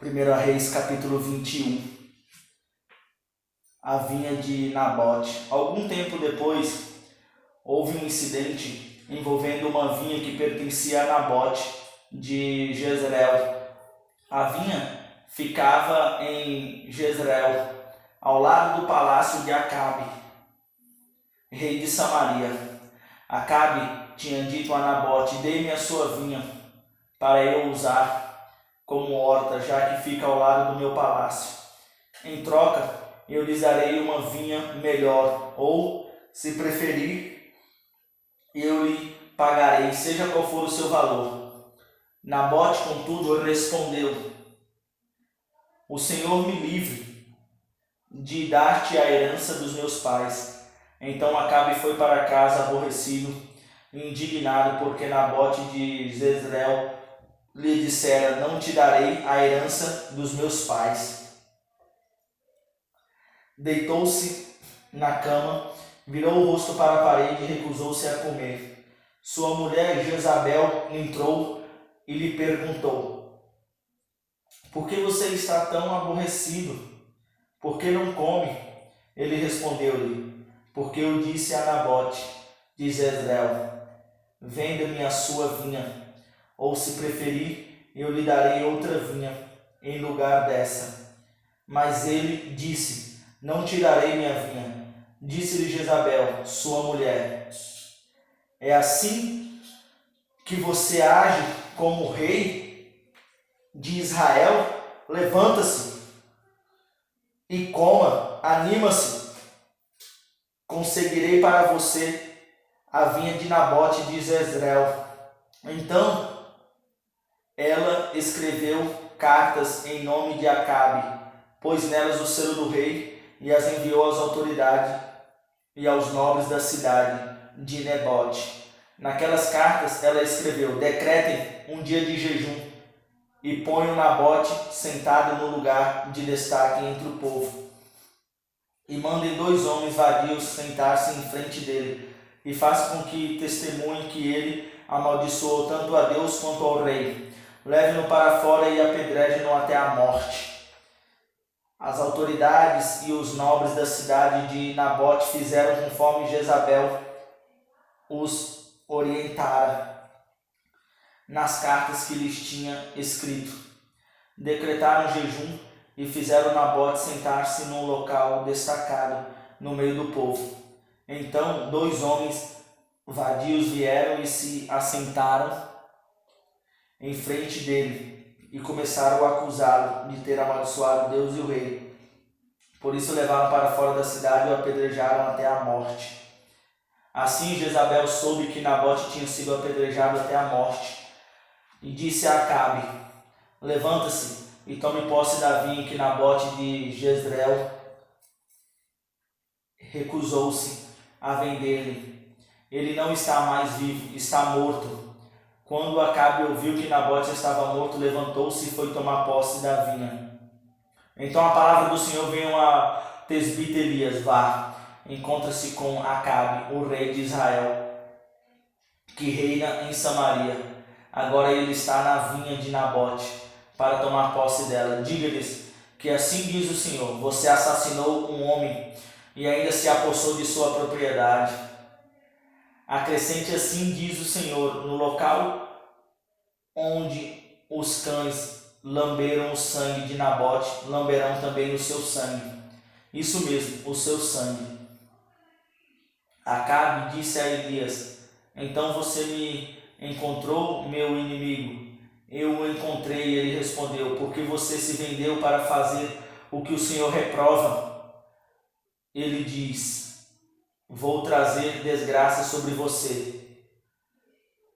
1 Reis, capítulo 21. A vinha de Nabote. Algum tempo depois, houve um incidente envolvendo uma vinha que pertencia a Nabote de Jezreel. A vinha ficava em Jezreel, ao lado do palácio de Acabe, rei de Samaria. Acabe tinha dito a Nabote: dê-me a sua vinha para eu usar como horta, já que fica ao lado do meu palácio. Em troca, eu lhes darei uma vinha melhor, ou, se preferir, eu lhe pagarei, seja qual for o seu valor. Nabote, contudo, respondeu: o Senhor me livre de dar-te a herança dos meus pais. Então Acabe foi para casa aborrecido e indignado, porque Nabote de Jezreel lhe dissera: não te darei a herança dos meus pais. Deitou-se na cama, virou o rosto para a parede e recusou-se a comer. Sua mulher Jezabel entrou e lhe perguntou: por que você está tão aborrecido? Por que não come? Ele respondeu-lhe: porque eu disse a Nabote de Jezreel: venda-me a sua vinha, ou se preferir, eu lhe darei outra vinha em lugar dessa. Mas ele disse: não te darei minha vinha. Disse-lhe Jezabel, sua mulher: é assim que você age como rei de Israel? Levanta-se e coma, anima-se. Conseguirei para você a vinha de Nabote de Jezreel. Então ela escreveu cartas em nome de Acabe, pôs nelas o selo do rei e as enviou às autoridades e aos nobres da cidade de Nabote. Naquelas cartas ela escreveu: decretem um dia de jejum e ponham Nabote sentado no lugar de destaque entre o povo. E mandem 2 homens vadios sentar-se em frente dele, e façam com que testemunhem que ele amaldiçoou tanto a Deus quanto ao rei. Levem-no para fora e apedrejem-no até a morte. As autoridades e os nobres da cidade de Nabote fizeram conforme Jezabel os orientara nas cartas que lhes tinha escrito. Decretaram jejum e fizeram Nabote sentar-se num local destacado no meio do povo. Então 2 homens vadios vieram e se assentaram em frente dele e começaram a acusá-lo de ter amaldiçoado Deus e o rei. Por isso levaram para fora da cidade e o apedrejaram até a morte. Assim Jezabel soube que Nabote tinha sido apedrejado até a morte e disse a Acabe: levanta-se e tome posse da vinha que Nabote de Jezreel recusou-se a vender-lhe. Ele não está mais vivo, está morto. Quando Acabe ouviu que Nabote estava morto, levantou-se e foi tomar posse da vinha. Então a palavra do Senhor veio a Tesbite Elias: vá, encontra-se com Acabe, o rei de Israel, que reina em Samaria. Agora ele está na vinha de Nabote para tomar posse dela. Diga-lhes que assim diz o Senhor: você assassinou um homem e ainda se apossou de sua propriedade. Acrescente: assim diz o Senhor: no local onde os cães lamberam o sangue de Nabote, lamberão também o seu sangue. Isso mesmo, o seu sangue. Acabe disse a Elias: então você me encontrou, meu inimigo? Eu o encontrei. Ele respondeu: porque você se vendeu para fazer o que o Senhor reprova. Ele diz: vou trazer desgraça sobre você.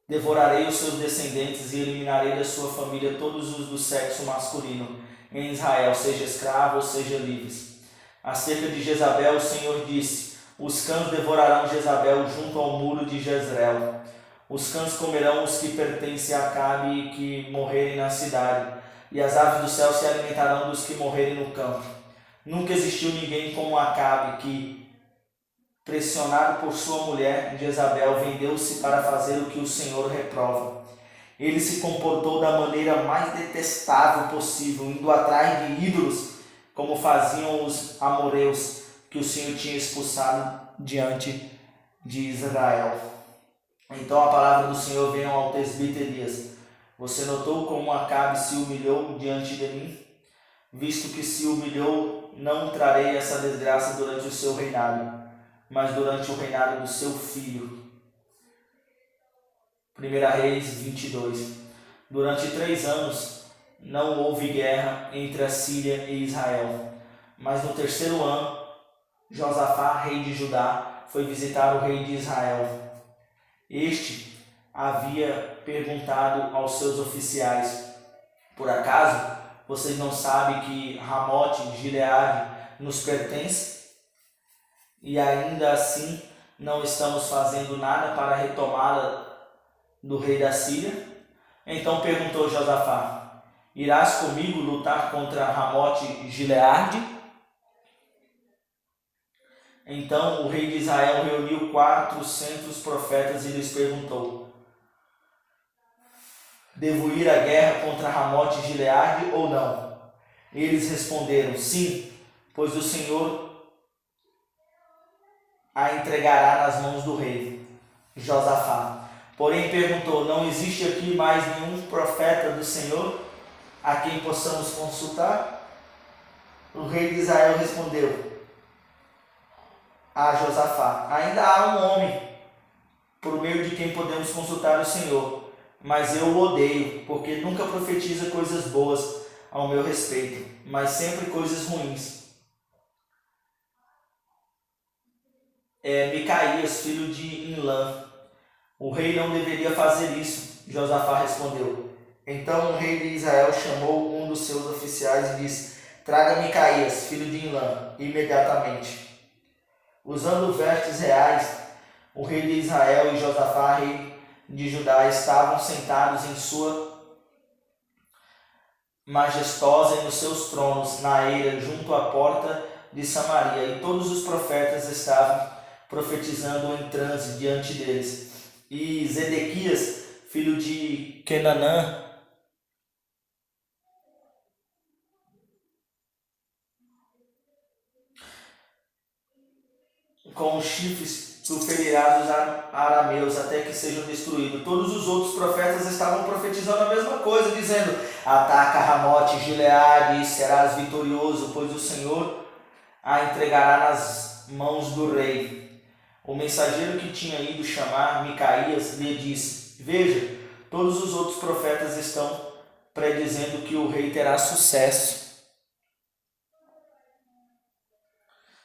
Devorarei os seus descendentes e eliminarei da sua família todos os do sexo masculino em Israel, seja escravo ou seja livres. Acerca de Jezabel, o Senhor disse: os cães devorarão Jezabel junto ao muro de Jezreel. Os cães comerão os que pertencem a Acabe e que morrerem na cidade, e as aves do céu se alimentarão dos que morrerem no campo. Nunca existiu ninguém como Acabe, que, pressionado por sua mulher Jezabel, vendeu-se para fazer o que o Senhor reprova. Ele se comportou da maneira mais detestável possível, indo atrás de ídolos, como faziam os amoreus, que o Senhor tinha expulsado diante de Israel. Então a palavra do Senhor veio ao presbítero Elias: você notou como Acabe se humilhou diante de mim? Visto que se humilhou, não trarei essa desgraça durante o seu reinado, mas durante o reinado do seu filho. 1 Reis 22. Durante 3 anos não houve guerra entre a Síria e Israel, mas no 3º ano, Josafá, rei de Judá, foi visitar o rei de Israel. Este havia perguntado aos seus oficiais: por acaso vocês não sabem que Ramote Gileade nos pertence? E ainda assim não estamos fazendo nada para retomá-la do rei da Síria? Então perguntou Josafá: irás comigo lutar contra Ramote Gileade? Então o rei de Israel reuniu 400 profetas e lhes perguntou: devo ir à guerra contra Ramote Gileade ou não? Eles responderam: sim, pois o Senhor a entregará nas mãos do rei. Josafá, porém, perguntou: não existe aqui mais nenhum profeta do Senhor a quem possamos consultar? O rei de Israel respondeu a Josafá: ainda há um homem por meio de quem podemos consultar o Senhor, mas eu o odeio, porque nunca profetiza coisas boas ao meu respeito, mas sempre coisas ruins. Micaías, filho de Imlã. O rei não deveria fazer isso. Josafá respondeu. Então o rei de Israel chamou um dos seus oficiais e disse: traga Micaías, filho de Imlã, imediatamente. Usando vestes reais, o rei de Israel e Josafá, rei de Judá, estavam sentados em sua majestosa e nos seus tronos, na eira, junto à porta de Samaria, e todos os profetas estavam profetizando em transe diante deles. E Zedequias, filho de Kenanã, com os chifres proferirá dos arameus até que sejam destruídos. Todos os outros profetas estavam profetizando a mesma coisa, dizendo: ataca Ramote Gileade e serás vitorioso, pois o Senhor a entregará nas mãos do rei. O mensageiro que tinha ido chamar Micaías lhe disse: veja, todos os outros profetas estão predizendo que o rei terá sucesso.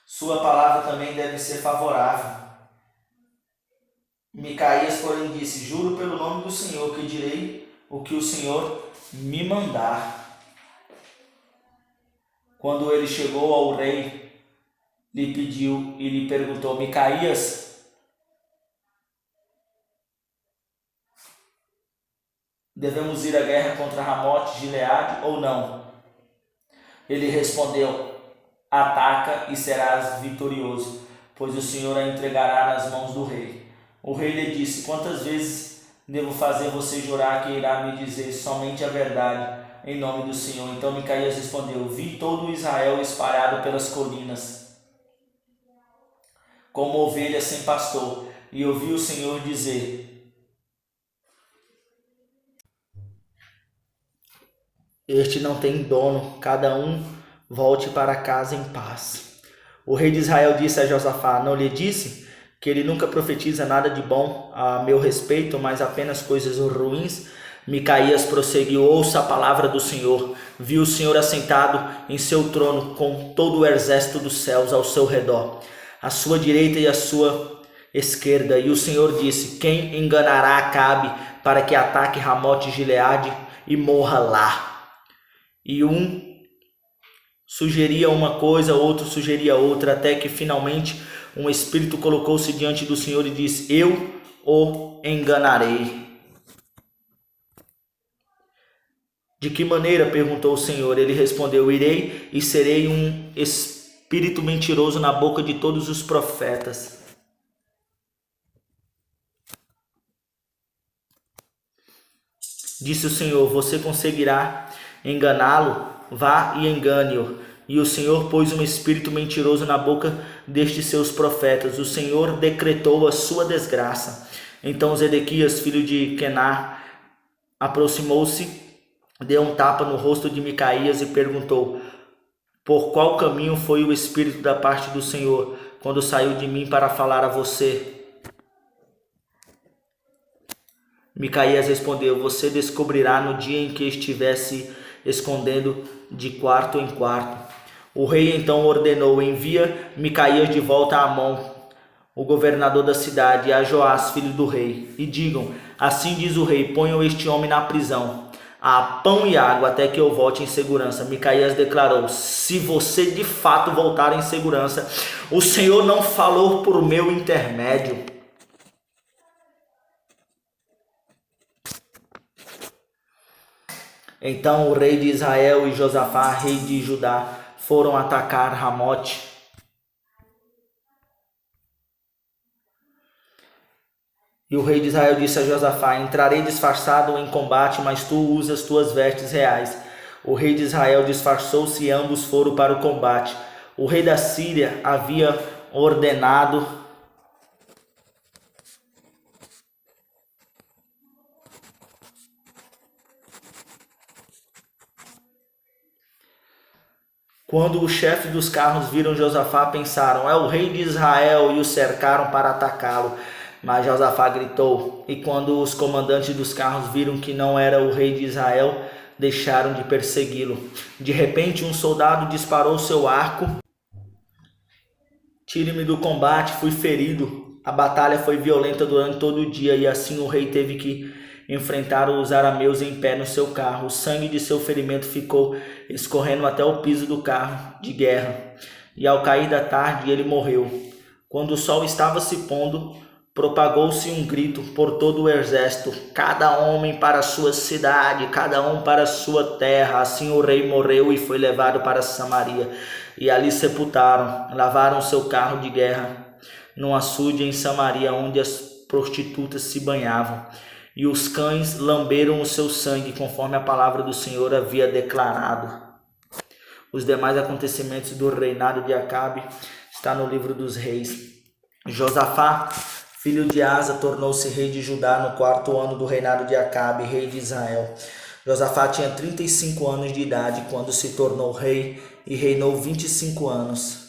Sua palavra também deve ser favorável. Micaías, porém, disse: juro pelo nome do Senhor que direi o que o Senhor me mandar. Quando ele chegou ao rei, lhe pediu e lhe perguntou: Micaías, devemos ir à guerra contra Ramote Gileade ou não? Ele respondeu: ataca e serás vitorioso, pois o Senhor a entregará nas mãos do rei. O rei lhe disse: quantas vezes devo fazer você jurar que irá me dizer somente a verdade em nome do Senhor? Então Micaías respondeu: vi todo Israel espalhado pelas colinas, como ovelhas sem pastor, e ouvi o Senhor dizer: este não tem dono, cada um volte para casa em paz. O rei de Israel disse a Josafá: não lhe disse que ele nunca profetiza nada de bom a meu respeito, mas apenas coisas ruins? Micaías prosseguiu: ouça a palavra do Senhor. Viu o Senhor assentado em seu trono, com todo o exército dos céus ao seu redor, à sua direita e à sua esquerda. E o Senhor disse: quem enganará Acabe para que ataque Ramote Gileade e morra lá? E um sugeria uma coisa, outro sugeria outra, até que finalmente um espírito colocou-se diante do Senhor e disse: eu o enganarei. De que maneira? Perguntou o Senhor. Ele respondeu: irei e serei um espírito mentiroso na boca de todos os profetas. Disse o Senhor: você conseguirá enganá-lo? Vá e engane-o. E o Senhor pôs um espírito mentiroso na boca destes seus profetas. O Senhor decretou a sua desgraça. Então Zedequias, filho de Quená, aproximou-se, deu um tapa no rosto de Micaías e perguntou: por qual caminho foi o Espírito da parte do Senhor, quando saiu de mim para falar a você? Micaías respondeu: você descobrirá no dia em que estiver se escondendo de quarto em quarto. O rei então ordenou: envia Micaías de volta a Amon, o governador da cidade, e a Joás, filho do rei, e digam: assim diz o rei, ponham este homem na prisão. Há pão e água até que eu volte em segurança. Micaías declarou: se você de fato voltar em segurança, o Senhor não falou por meu intermédio. Então o rei de Israel e Josafá, rei de Judá, foram atacar Ramote. E o rei de Israel disse a Josafá: entrarei disfarçado em combate, mas tu usas tuas vestes reais. O rei de Israel disfarçou-se e ambos foram para o combate. O rei da Síria havia ordenado Quando os chefes dos carros viram Josafá, pensaram: é o rei de Israel, e o cercaram para atacá-lo. Mas Josafá gritou, e quando os comandantes dos carros viram que não era o rei de Israel, deixaram de persegui-lo. De repente, um soldado disparou seu arco. Tire-me do combate, fui ferido. A batalha foi violenta durante todo o dia, e assim o rei teve que enfrentar os arameus em pé no seu carro. O sangue de seu ferimento ficou escorrendo até o piso do carro de guerra, e ao cair da tarde ele morreu. Quando o sol estava se pondo, propagou-se um grito por todo o exército: cada homem para sua cidade, cada um para sua terra. Assim o rei morreu e foi levado para Samaria, e ali sepultaram. Lavaram seu carro de guerra num açude em Samaria, onde as prostitutas se banhavam, e os cães lamberam o seu sangue, conforme a palavra do Senhor havia declarado. Os demais acontecimentos do reinado de Acabe está no livro dos reis. Josafá, filho de Asa, tornou-se rei de Judá no 4º ano do reinado de Acabe, rei de Israel. Josafá tinha 35 anos de idade quando se tornou rei e reinou 25 anos.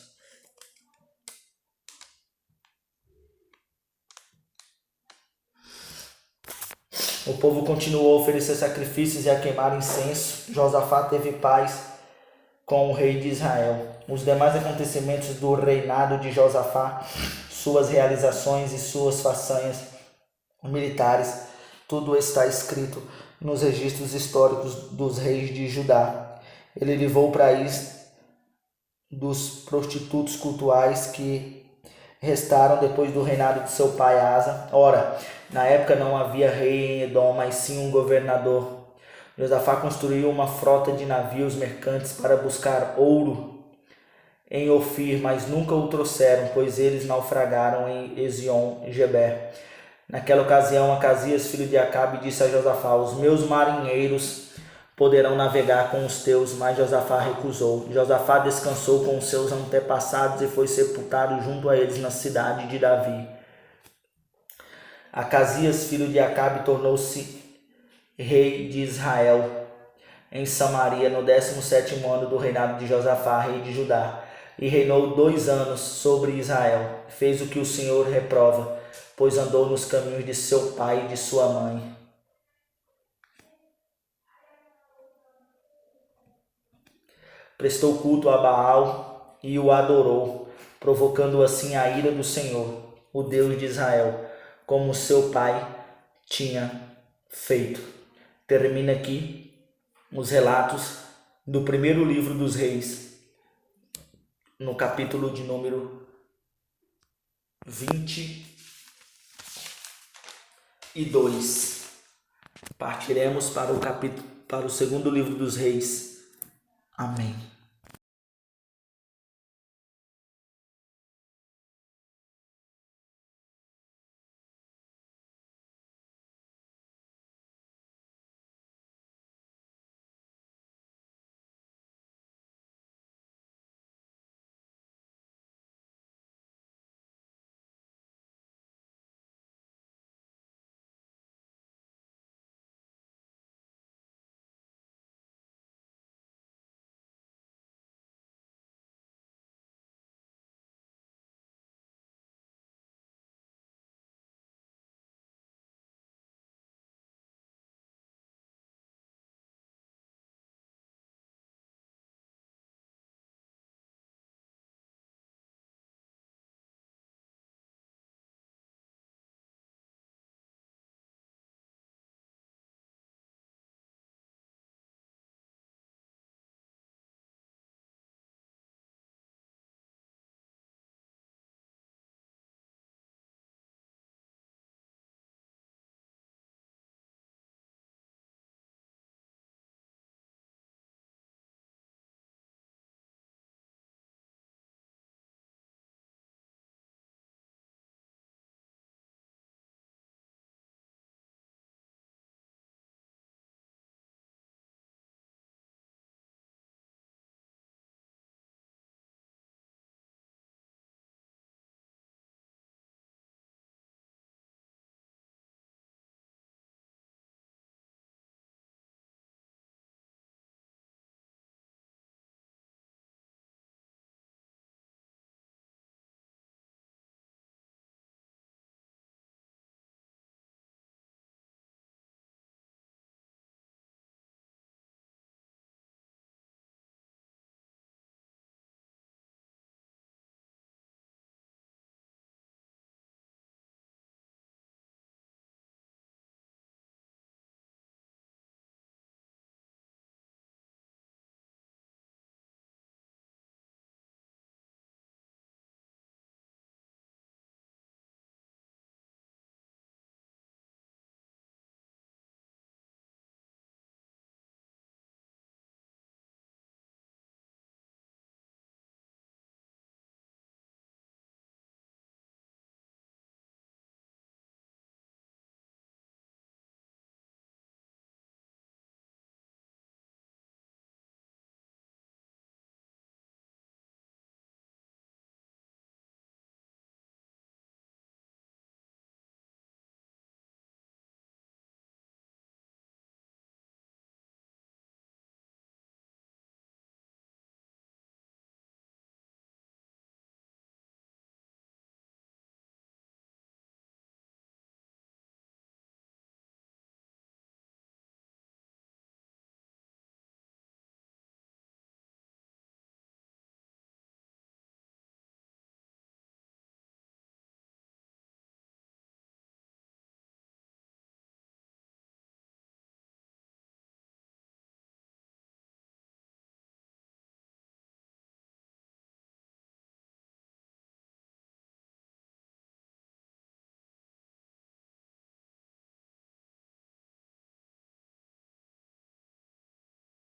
O povo continuou a oferecer sacrifícios e a queimar incenso. Josafá teve paz com o rei de Israel. Os demais acontecimentos do reinado de Josafá, suas realizações e suas façanhas militares, tudo está escrito nos registros históricos dos reis de Judá. Ele livrou o país dos prostitutos cultuais que restaram depois do reinado de seu pai Asa. Ora, na época não havia rei em Edom, mas sim um governador. Josafá construiu uma frota de navios mercantes para buscar ouro em Ofir, mas nunca o trouxeram, pois eles naufragaram em Ezion-Geber. Naquela ocasião, Acasias, filho de Acabe, disse a Josafá: os meus marinheiros poderão navegar com os teus, mas Josafá recusou. Josafá descansou com os seus antepassados e foi sepultado junto a eles na cidade de Davi. Acasias, filho de Acabe, tornou-se rei de Israel em Samaria no 17º ano do reinado de Josafá, rei de Judá, e reinou 2 anos sobre Israel. Fez o que o Senhor reprova, pois andou nos caminhos de seu pai e de sua mãe. Prestou culto a Baal e o adorou, provocando assim a ira do Senhor, o Deus de Israel, como seu pai tinha feito. Termina aqui os relatos do primeiro livro dos reis, no capítulo de número 22. Partiremos para o segundo livro dos reis. Amém.